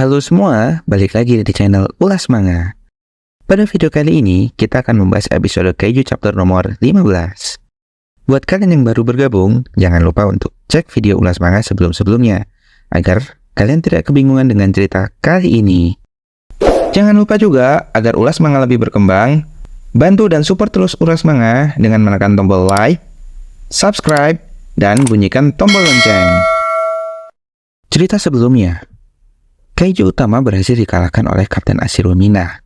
Halo semua, balik lagi di channel Ulas Manga. Pada video kali ini, kita akan membahas episode Kaiju chapter nomor 15. Buat kalian yang baru bergabung, jangan lupa untuk cek video Ulas Manga sebelum-sebelumnya, agar kalian tidak kebingungan dengan cerita kali ini. Jangan lupa juga, agar Ulas Manga lebih berkembang, bantu dan support terus Ulas Manga dengan menekan tombol like, subscribe, dan bunyikan tombol lonceng. Cerita sebelumnya, Kaiju utama berhasil dikalahkan oleh Kapten Ashiro Mina.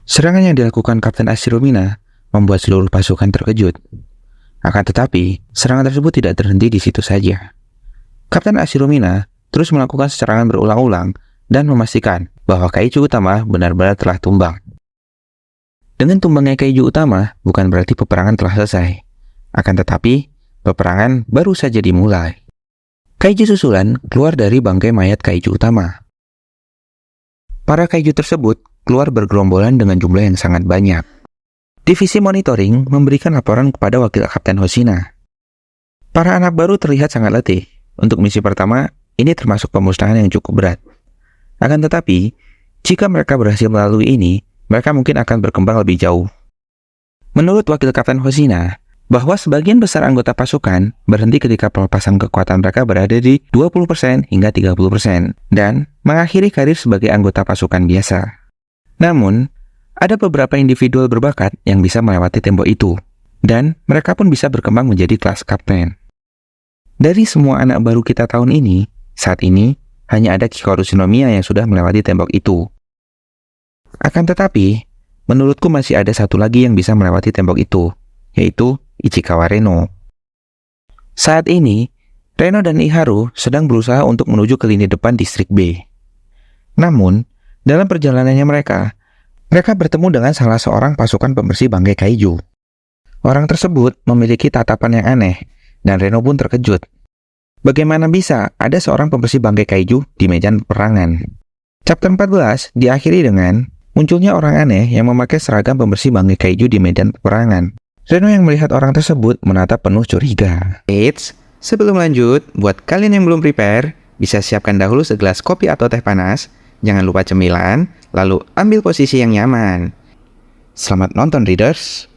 Serangan yang dilakukan Kapten Ashiro Mina membuat seluruh pasukan terkejut. Akan tetapi, serangan tersebut tidak terhenti di situ saja. Kapten Ashiro Mina terus melakukan serangan berulang-ulang dan memastikan bahwa Kaiju utama benar-benar telah tumbang. Dengan tumbangnya Kaiju utama bukan berarti peperangan telah selesai. Akan tetapi, peperangan baru saja dimulai. Kaiju susulan keluar dari bangkai mayat Kaiju utama. Para Kaiju tersebut keluar bergerombolan dengan jumlah yang sangat banyak. Divisi monitoring memberikan laporan kepada Wakil Kapten Hoshina. Para anak baru terlihat sangat letih. Untuk misi pertama, ini termasuk pemusnahan yang cukup berat. Akan tetapi, jika mereka berhasil melalui ini, mereka mungkin akan berkembang lebih jauh. Menurut Wakil Kapten Hoshina, bahwa sebagian besar anggota pasukan berhenti ketika pelepasan kekuatan mereka berada di 20% hingga 30% dan mengakhiri karir sebagai anggota pasukan biasa. Namun, ada beberapa individual berbakat yang bisa melewati tembok itu, dan mereka pun bisa berkembang menjadi kelas kapten. Dari semua anak baru kita tahun ini, saat ini hanya ada Kikoru Shinomiya yang sudah melewati tembok itu. Akan tetapi, menurutku masih ada satu lagi yang bisa melewati tembok itu, yaitu Ichikawa Reno. Saat ini, Reno dan Iharu sedang berusaha untuk menuju ke lini depan distrik B. Namun, dalam perjalanannya mereka bertemu dengan salah seorang pasukan pembersih bangkai Kaiju. Orang tersebut memiliki tatapan yang aneh, dan Reno pun terkejut. Bagaimana bisa ada seorang pembersih bangkai Kaiju di medan peperangan? Chapter 14 diakhiri dengan munculnya orang aneh yang memakai seragam pembersih bangkai Kaiju di medan peperangan. Reno yang melihat orang tersebut menatap penuh curiga. Eits, sebelum lanjut, buat kalian yang belum prepare, bisa siapkan dahulu segelas kopi atau teh panas. Jangan lupa cemilan, lalu ambil posisi yang nyaman. Selamat nonton, readers.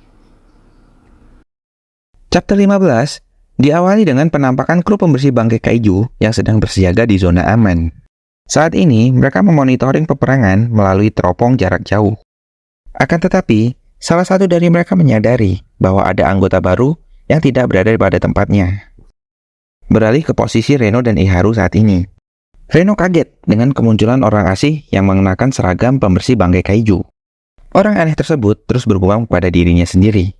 Chapter 15 diawali dengan penampakan kru pembersih bangkai Kaiju yang sedang bersiaga di zona aman. Saat ini, mereka memonitoring peperangan melalui teropong jarak jauh. Akan tetapi, salah satu dari mereka menyadari bahwa ada anggota baru yang tidak berada pada tempatnya. Beralih ke posisi Reno dan Iharu saat ini. Reno kaget dengan kemunculan orang asing yang mengenakan seragam pembersih bangkai Kaiju. Orang aneh tersebut terus bergumam pada dirinya sendiri.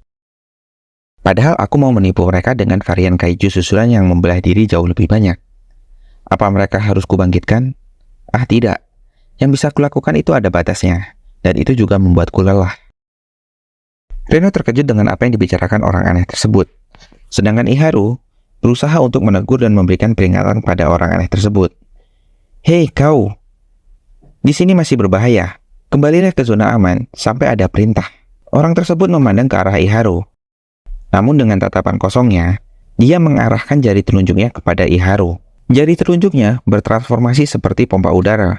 Padahal aku mau menipu mereka dengan varian Kaiju susulan yang membelah diri jauh lebih banyak. Apa mereka harus kubangkitkan? Ah, tidak. Yang bisa kulakukan itu ada batasnya, dan itu juga membuatku lelah. Reno terkejut dengan apa yang dibicarakan orang aneh tersebut. Sedangkan Iharu berusaha untuk menegur dan memberikan peringatan pada orang aneh tersebut. Hei kau, di sini masih berbahaya. Kembalilah ke zona aman sampai ada perintah. Orang tersebut memandang ke arah Iharu. Namun dengan tatapan kosongnya, dia mengarahkan jari telunjuknya kepada Iharu. Jari telunjuknya bertransformasi seperti pompa udara.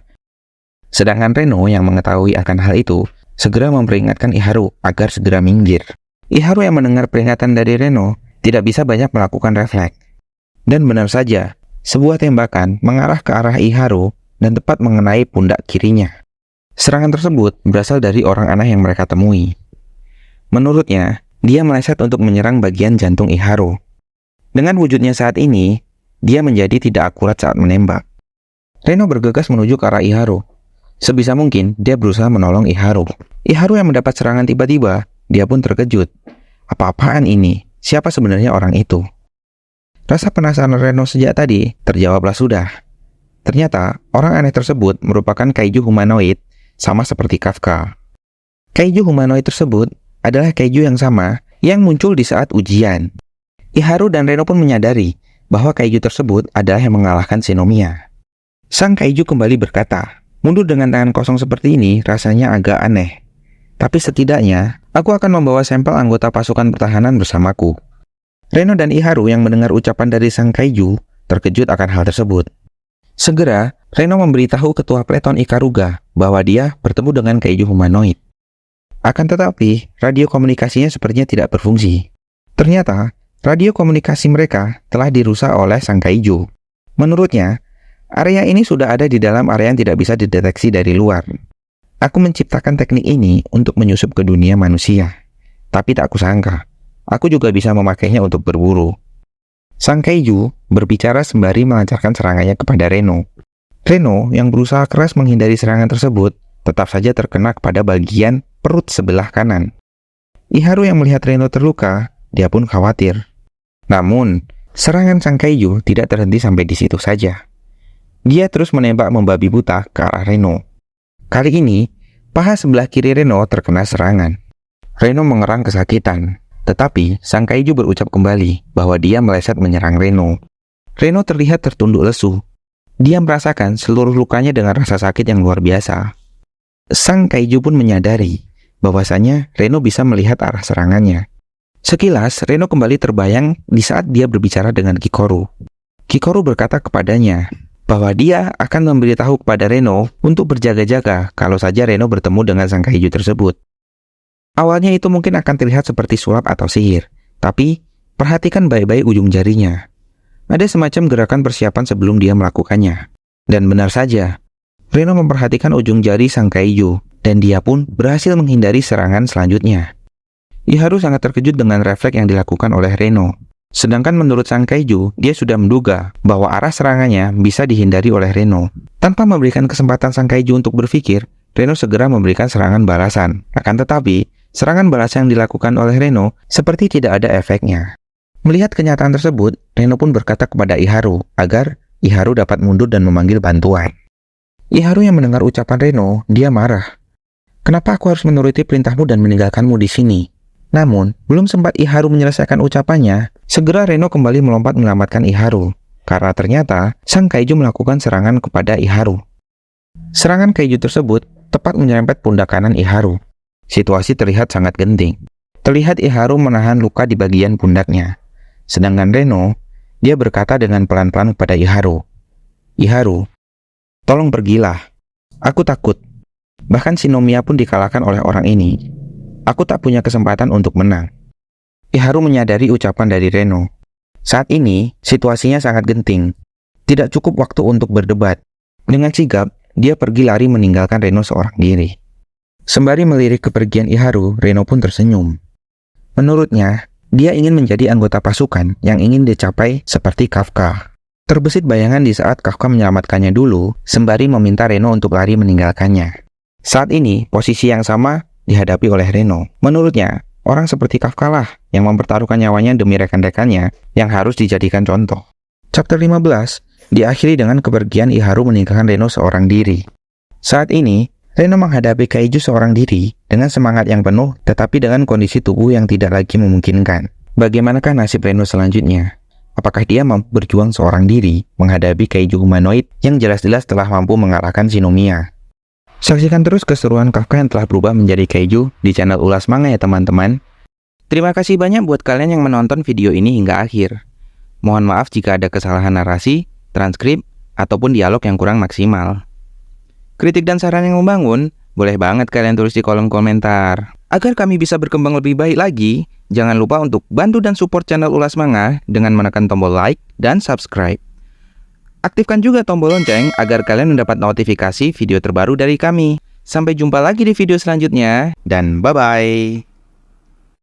Sedangkan Reno yang mengetahui akan hal itu, segera memperingatkan Iharu agar segera minggir. Iharu yang mendengar peringatan dari Reno tidak bisa banyak melakukan refleks. Dan benar saja, sebuah tembakan mengarah ke arah Iharu dan tepat mengenai pundak kirinya. Serangan tersebut berasal dari orang aneh yang mereka temui. Menurutnya, dia meleset untuk menyerang bagian jantung Iharu. Dengan wujudnya saat ini, dia menjadi tidak akurat saat menembak. Reno bergegas menuju ke arah Iharu. Sebisa mungkin, dia berusaha menolong Iharu. Iharu yang mendapat serangan tiba-tiba, dia pun terkejut. Apa-apaan ini? Siapa sebenarnya orang itu? Rasa penasaran Reno sejak tadi terjawablah sudah. Ternyata, orang aneh tersebut merupakan Kaiju humanoid, sama seperti Kafka. Kaiju humanoid tersebut adalah Kaiju yang sama yang muncul di saat ujian. Iharu dan Reno pun menyadari bahwa Kaiju tersebut adalah yang mengalahkan Shinomiya. Sang Kaiju kembali berkata, mundur dengan tangan kosong seperti ini rasanya agak aneh. Tapi setidaknya, aku akan membawa sampel anggota pasukan pertahanan bersamaku. Reno dan Iharu yang mendengar ucapan dari sang Kaiju terkejut akan hal tersebut. Segera, Reno memberitahu ketua Peleton Ikaruga bahwa dia bertemu dengan kaiju humanoid. Akan tetapi, radio komunikasinya sepertinya tidak berfungsi. Ternyata, radio komunikasi mereka telah dirusak oleh sang kaiju. Menurutnya, area ini sudah ada di dalam area yang tidak bisa dideteksi dari luar. Aku menciptakan teknik ini untuk menyusup ke dunia manusia. Tapi tak kusangka, aku juga bisa memakainya untuk berburu. Sang kaiju berbicara sembari melancarkan serangannya kepada Reno. Reno yang berusaha keras menghindari serangan tersebut, tetap saja terkena kepada bagian perut sebelah kanan. Iharu yang melihat Reno terluka, dia pun khawatir. Namun, serangan sang kaiju tidak terhenti sampai di situ saja. Dia terus menembak membabi buta ke arah Reno. Kali ini, paha sebelah kiri Reno terkena serangan. Reno mengerang kesakitan, tetapi sang kaiju berucap kembali bahwa dia meleset menyerang Reno. Reno terlihat tertunduk lesu. Dia merasakan seluruh lukanya dengan rasa sakit yang luar biasa. Sang kaiju pun menyadari bahwasanya Reno bisa melihat arah serangannya. Sekilas, Reno kembali terbayang di saat dia berbicara dengan Kikoru. Kikoru berkata kepadanya bahwa dia akan memberitahu kepada Reno untuk berjaga-jaga kalau saja Reno bertemu dengan sang kaiju tersebut. Awalnya itu mungkin akan terlihat seperti sulap atau sihir, tapi perhatikan baik-baik ujung jarinya. Ada semacam gerakan persiapan sebelum dia melakukannya. Dan benar saja, Reno memperhatikan ujung jari sang kaiju, dan dia pun berhasil menghindari serangan selanjutnya. Iharu sangat terkejut dengan refleks yang dilakukan oleh Reno. Sedangkan menurut sang kaiju, dia sudah menduga bahwa arah serangannya bisa dihindari oleh Reno. Tanpa memberikan kesempatan sang kaiju untuk berpikir, Reno segera memberikan serangan balasan. Akan tetapi, serangan balasan yang dilakukan oleh Reno seperti tidak ada efeknya. Melihat kenyataan tersebut, Reno pun berkata kepada Iharu agar Iharu dapat mundur dan memanggil bantuan. Iharu yang mendengar ucapan Reno, dia marah. Kenapa aku harus menuruti perintahmu dan meninggalkanmu di sini? Namun, belum sempat Iharu menyelesaikan ucapannya, segera Reno kembali melompat menyelamatkan Iharu. Karena ternyata, sang kaiju melakukan serangan kepada Iharu. Serangan kaiju tersebut tepat menyerempet pundak kanan Iharu. Situasi terlihat sangat genting. Terlihat Iharu menahan luka di bagian pundaknya. Sedangkan Reno, dia berkata dengan pelan-pelan kepada Iharu, "Iharu, tolong pergilah. Aku takut. Bahkan Shinomiya pun dikalahkan oleh orang ini. Aku tak punya kesempatan untuk menang." Iharu menyadari ucapan dari Reno. Saat ini, situasinya sangat genting. Tidak cukup waktu untuk berdebat. Dengan sigap, dia pergi lari meninggalkan Reno seorang diri. Sembari melirik kepergian Iharu, Reno pun tersenyum. Menurutnya, dia ingin menjadi anggota pasukan yang ingin dicapai seperti Kafka. Terbesit bayangan di saat Kafka menyelamatkannya dulu, sembari meminta Reno untuk lari meninggalkannya. Saat ini, posisi yang sama dihadapi oleh Reno. Menurutnya, orang seperti Kafka lah yang mempertaruhkan nyawanya demi rekan-rekannya yang harus dijadikan contoh. Chapter 15 diakhiri dengan kepergian Iharu meninggalkan Reno seorang diri. Saat ini, Reno menghadapi kaiju seorang diri dengan semangat yang penuh tetapi dengan kondisi tubuh yang tidak lagi memungkinkan. Bagaimanakah nasib Reno selanjutnya? Apakah dia mampu berjuang seorang diri menghadapi kaiju humanoid yang jelas-jelas telah mampu mengalahkan Shinomiya? Saksikan terus keseruan Kafka yang telah berubah menjadi kaiju di channel Ulas Manga ya teman-teman. Terima kasih banyak buat kalian yang menonton video ini hingga akhir. Mohon maaf jika ada kesalahan narasi, transkrip, ataupun dialog yang kurang maksimal. Kritik dan saran yang membangun, boleh banget kalian tulis di kolom komentar. Agar kami bisa berkembang lebih baik lagi, jangan lupa untuk bantu dan support channel Ulas Manga dengan menekan tombol like dan subscribe. Aktifkan juga tombol lonceng agar kalian mendapat notifikasi video terbaru dari kami. Sampai jumpa lagi di video selanjutnya, dan bye-bye.